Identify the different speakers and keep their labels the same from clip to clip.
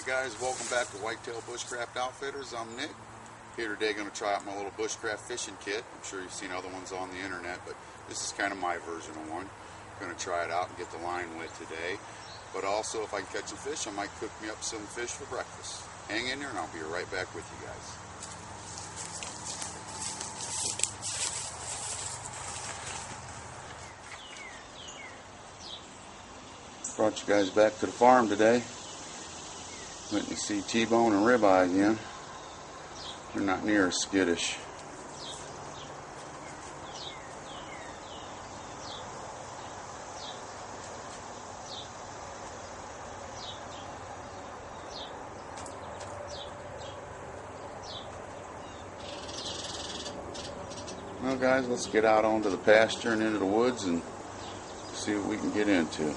Speaker 1: guys, welcome back to Whitetail Bushcraft Outfitters. I'm Nick. Here today going to try out my little Bushcraft Fishing Kit. I'm sure you've seen other ones on the internet, but this is kind of my version of one. I'm going to try it out and get the line lit today. But also, if I can catch a fish, I might cook me up some fish for breakfast. Hang in there and I'll be right back with you guys. Brought you guys back to the farm today. Went to see T-bone and ribeye again. They're not near as skittish. Well guys, let's get out onto the pasture and into the woods and see what we can get into.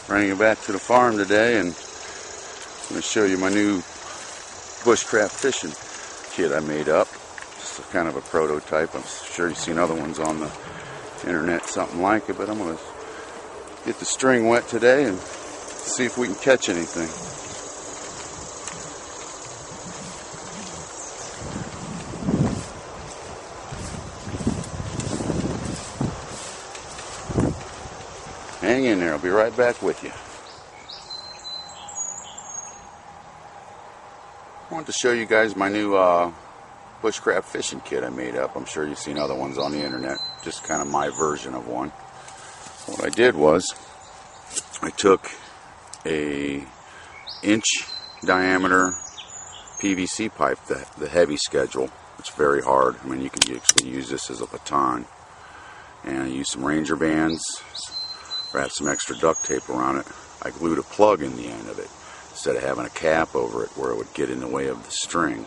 Speaker 1: Bringing it back to the farm today, and I'm going to show you my new Bushcraft Fishing Kit I made up. Just a kind of a prototype. I'm sure you've seen other ones on the internet, something like it, but I'm going to get the string wet today and see if we can catch anything. Hang in there, I'll be right back with you. I wanted to show you guys my new Bushcraft Fishing Kit I made up. I'm sure you've seen other ones on the internet, just kind of my version of one. What I did was, I took a inch diameter PVC pipe, the heavy schedule. It's very hard. I mean, you can actually use this as a baton. And I used some Ranger bands, wrapped some extra duct tape around it. I glued a plug in the end of it instead of having a cap over it where it would get in the way of the string.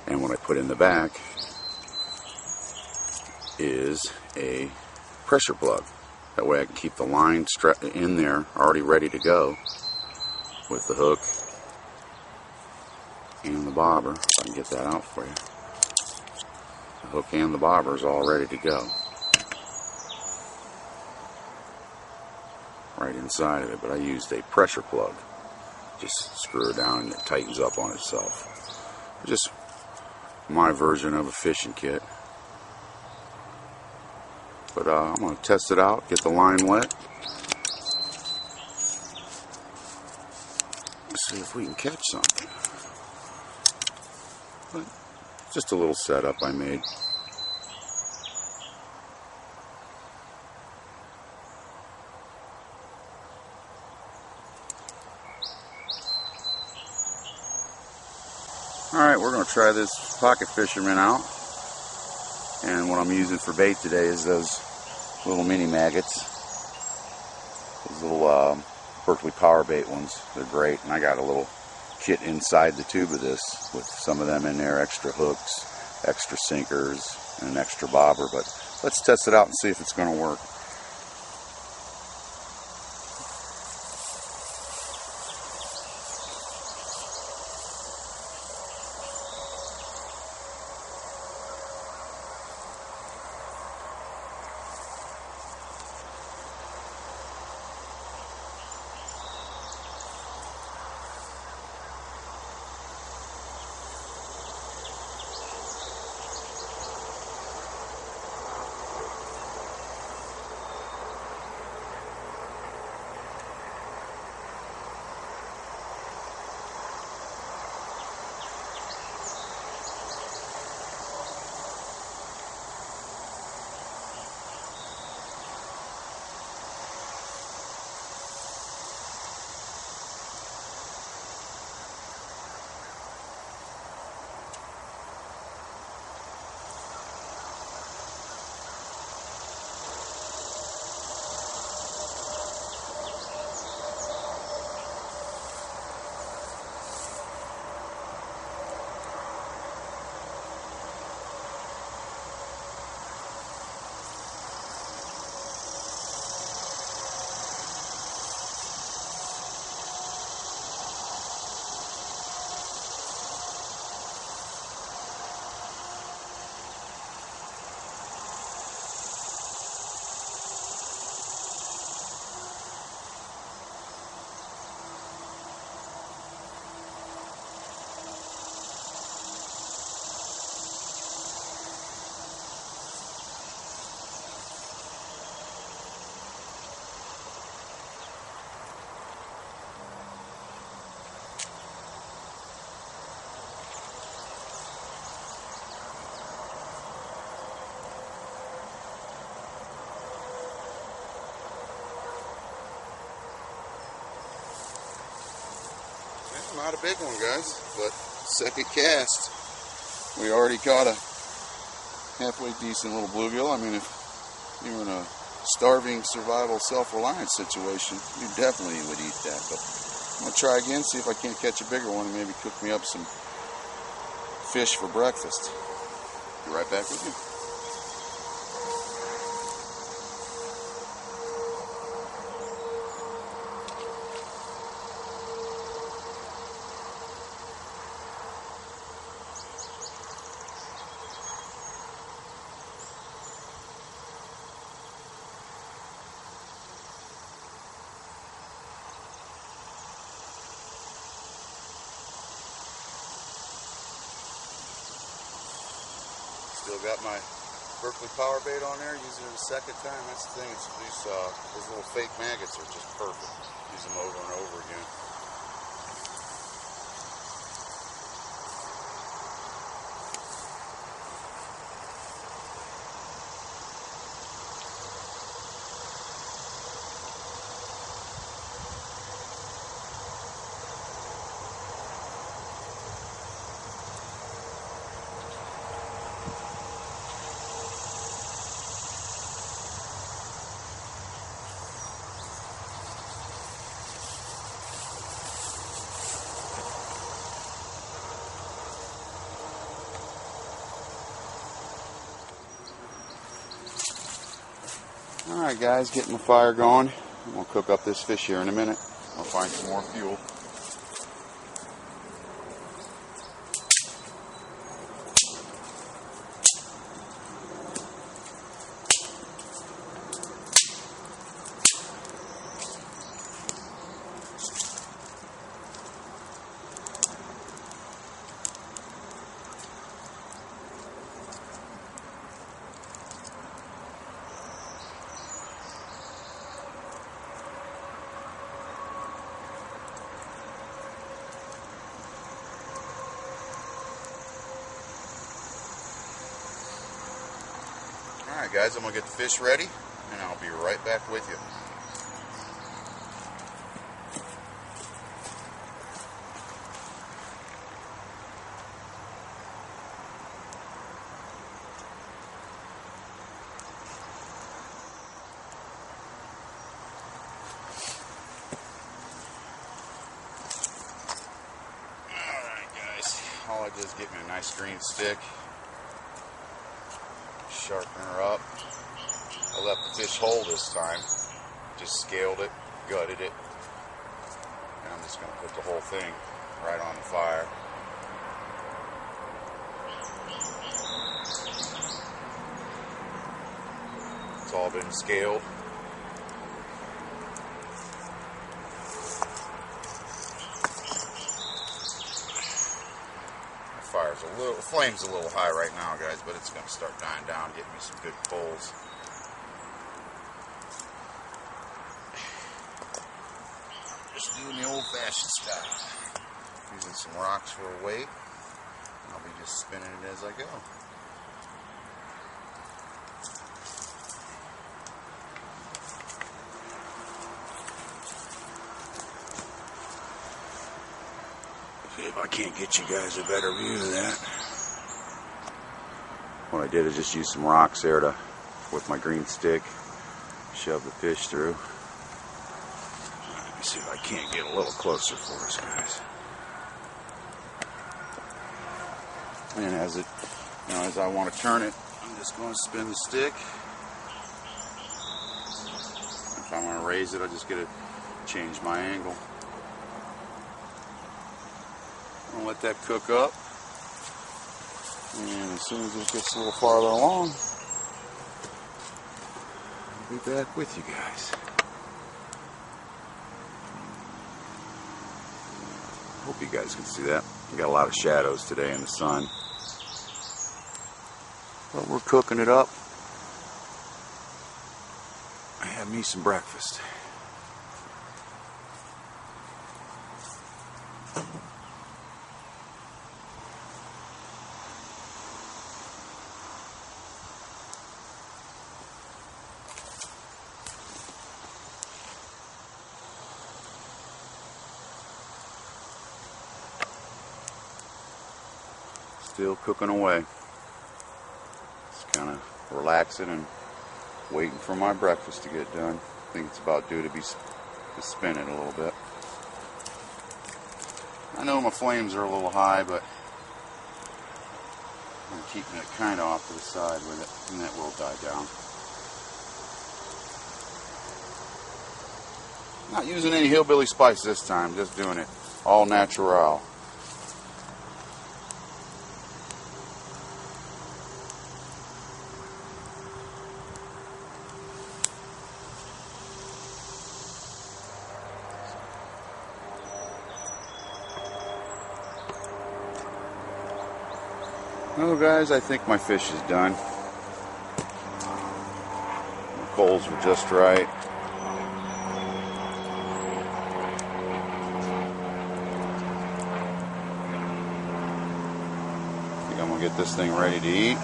Speaker 1: And what I put in the back is a pressure plug. That way I can keep the line strapped in there, already ready to go, with the hook and the bobber. If I can get that out for you. The hook and the bobber is all ready to go. Right inside of it, but I used a pressure plug. Just screw it down and it tightens up on itself. Just my version of a fishing kit. But I'm going to test it out, get the line wet. Let's see if we can catch something. But just a little setup I made. Alright, we're going to try this pocket fisherman out. And what I'm using for bait today is those little mini maggots. Those little Berkeley power bait ones. They're great. And I got a little kit inside the tube of this with some of them in there. Extra hooks, extra sinkers, and an extra bobber. But let's test it out and see if it's going to work. Well, not a big one, guys, but second cast. We already caught a halfway decent little bluegill. I mean, if you were in a starving survival self-reliance situation, you definitely would eat that. But I'm gonna try again, see if I can't catch a bigger one and maybe cook me up some fish for breakfast. Be right back with you. Still got my Berkeley power bait on there, using it a second time. That's the thing, it's these little fake maggots are just perfect. Use them over and over again. Alright guys, getting the fire going. I'm going to cook up this fish here in a minute. I'll find some more fuel. Alright guys, I'm going to get the fish ready and I'll be right back with you. Alright guys, all I did is get me a nice green stick. Sharpen her up. I left the fish whole this time. Just scaled it, gutted it, and I'm just going to put the whole thing right on the fire. It's all been scaled. The flame's a little high right now, guys, but it's going to start dying down, get me some good coals. Just doing the old-fashioned style. Using some rocks for a weight. I'll be just spinning it as I go. See if I can't get you guys a better view of that. What I did is just use some rocks there with my green stick, shove the fish through. Let me see if I can't get a little closer for us, guys. And as I want to turn it, I'm just going to spin the stick. If I want to raise it, I just get to change my angle. I'll let that cook up, and as soon as it gets a little farther along, I'll be back with you guys. Hope you guys can see that. We got a lot of shadows today in the sun, but we're cooking it up. I had me some breakfast. Still cooking away. Just kind of relaxing and waiting for my breakfast to get done. I think it's about due to spin it a little bit. I know my flames are a little high, but I'm keeping it kind of off to the side with it, and that will die down. Not using any hillbilly spice this time, just doing it all natural. Well guys, I think my fish is done. The coals were just right. I think I'm going to get this thing ready to eat.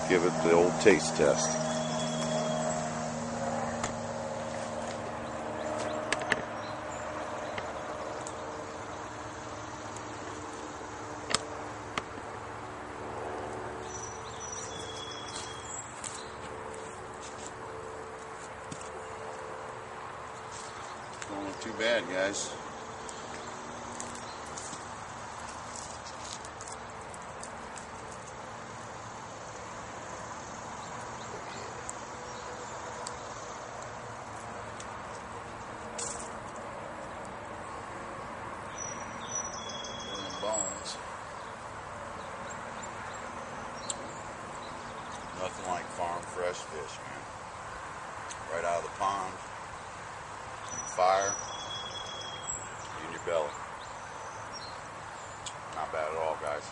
Speaker 1: Give it the old taste test. Don't look too bad, guys. Bones. Nothing like farm fresh fish, man. Right out of the pond. Fire in your belly. Not bad at all, guys.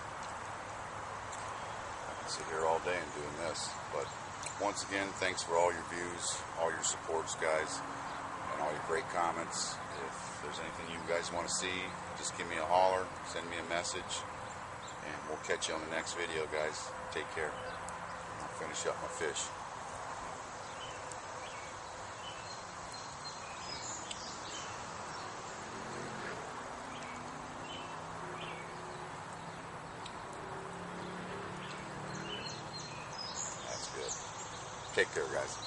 Speaker 1: I can sit here all day and doing this, but once again, thanks for all your views, all your supports, guys, and all your great comments. If there's anything you guys want to see, just give me a holler, send me a message, and we'll catch you on the next video, guys. Take care. I'll finish up my fish. Take care, guys.